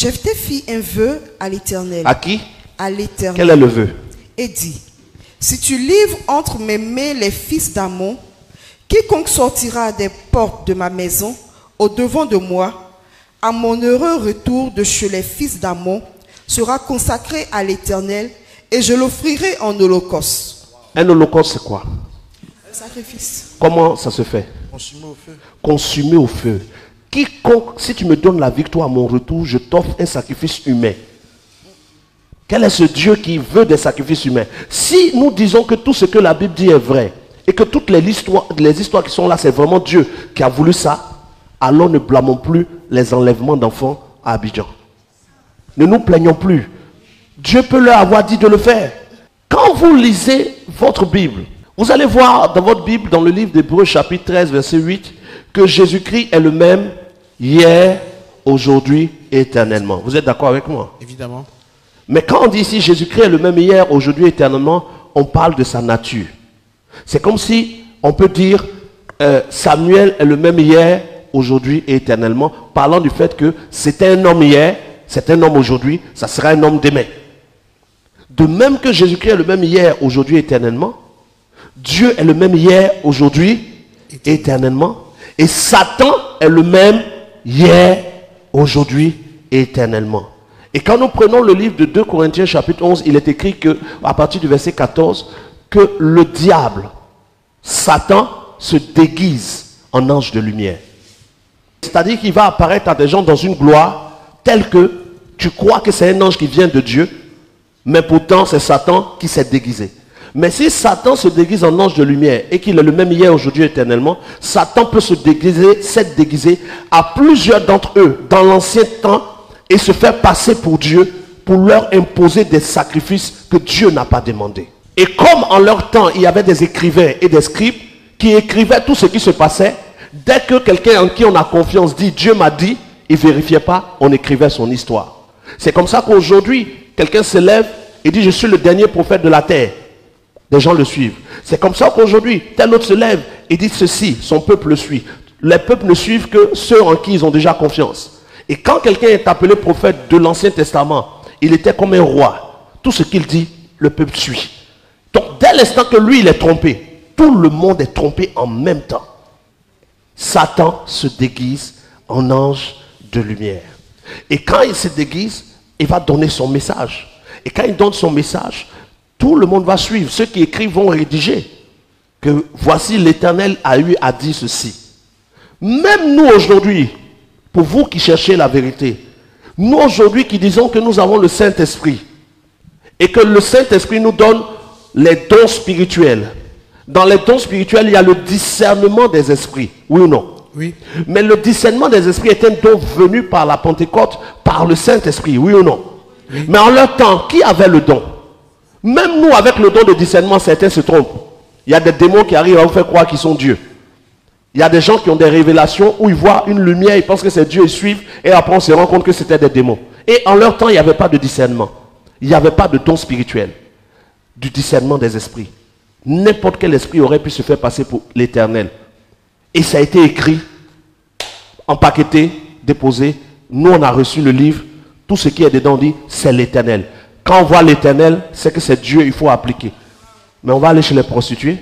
Jephthé fit un vœu à l'Éternel. À qui? À l'Éternel. Quel est le vœu? Et dit, si tu livres entre mes mains les fils d'Ammon, quiconque sortira des portes de ma maison au devant de moi, à mon heureux retour de chez les fils d'Ammon, sera consacré à l'Éternel, et je l'offrirai en holocauste. Un holocauste, c'est quoi? Un sacrifice. Comment ça se fait? Consumé au feu. Consumé au feu. Quiconque, si tu me donnes la victoire à mon retour, je t'offre un sacrifice humain. Quel est ce Dieu qui veut des sacrifices humains? Si nous disons que tout ce que la Bible dit est vrai, et que toutes les histoires qui sont là, c'est vraiment Dieu qui a voulu ça, alors ne blâmons plus les enlèvements d'enfants à Abidjan. Ne nous plaignons plus. Dieu peut leur avoir dit de le faire. Quand vous lisez votre Bible, vous allez voir dans votre Bible, dans le livre d'Hébreux chapitre 13, verset 8, que Jésus-Christ est le même hier, aujourd'hui et éternellement. Vous êtes d'accord avec moi? Évidemment. Mais quand on dit ici Jésus-Christ est le même hier, aujourd'hui et éternellement, on parle de sa nature. C'est comme si on peut dire Samuel est le même hier, aujourd'hui et éternellement, parlant du fait que c'était un homme hier, c'est un homme aujourd'hui, ça sera un homme demain. De même que Jésus-Christ est le même hier, aujourd'hui et éternellement, Dieu est le même hier, aujourd'hui et éternellement. Et Satan est le même hier, aujourd'hui et éternellement. Et quand nous prenons le livre de 2 Corinthiens chapitre 11, il est écrit que, à partir du verset 14, que le diable, Satan, se déguise en ange de lumière. C'est-à-dire qu'il va apparaître à des gens dans une gloire telle que tu crois que c'est un ange qui vient de Dieu, mais pourtant c'est Satan qui s'est déguisé. Mais si Satan se déguise en ange de lumière et qu'il est le même hier, aujourd'hui, éternellement, Satan peut se déguiser, s'être déguisé à plusieurs d'entre eux dans l'ancien temps et se faire passer pour Dieu pour leur imposer des sacrifices que Dieu n'a pas demandé. Et comme en leur temps, il y avait des écrivains et des scribes qui écrivaient tout ce qui se passait, dès que quelqu'un en qui on a confiance dit « Dieu m'a dit », il ne vérifiait pas, on écrivait son histoire. C'est comme ça qu'aujourd'hui, quelqu'un se lève et dit « Je suis le dernier prophète de la terre ». Les gens le suivent. C'est comme ça qu'aujourd'hui, tel autre se lève et dit ceci, son peuple le suit. Les peuples ne suivent que ceux en qui ils ont déjà confiance. Et quand quelqu'un est appelé prophète de l'Ancien Testament, il était comme un roi. Tout ce qu'il dit, le peuple suit. Donc, dès l'instant que lui, il est trompé, tout le monde est trompé en même temps. Satan se déguise en ange de lumière. Et quand il se déguise, il va donner son message. Et quand il donne son message, tout le monde va suivre. Ceux qui écrivent vont rédiger que voici l'Éternel a eu à dire ceci. Même nous aujourd'hui, pour vous qui cherchez la vérité, nous aujourd'hui qui disons que nous avons le Saint-Esprit et que le Saint-Esprit nous donne les dons spirituels. Dans les dons spirituels, il y a le discernement des esprits. Oui ou non? Oui. Mais le discernement des esprits est un don venu par la Pentecôte, par le Saint-Esprit. Oui ou non? Oui. Mais en leur temps, qui avait le don? Même nous, avec le don de discernement, certains se trompent. Il y a des démons qui arrivent à vous faire croire qu'ils sont Dieu. Il y a des gens qui ont des révélations où ils voient une lumière, ils pensent que c'est Dieu, ils suivent, et après on se rend compte que c'était des démons. Et en leur temps, il n'y avait pas de discernement. Il n'y avait pas de don spirituel. Du discernement des esprits. N'importe quel esprit aurait pu se faire passer pour l'Éternel. Et ça a été écrit, empaqueté, déposé. Nous, on a reçu le livre. Tout ce qui est dedans dit, c'est l'Éternel. Quand on voit l'Éternel, c'est que c'est Dieu, il faut appliquer. Mais on va aller chez les prostituées,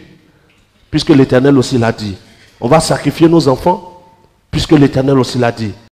puisque l'Éternel aussi l'a dit. On va sacrifier nos enfants, puisque l'Éternel aussi l'a dit.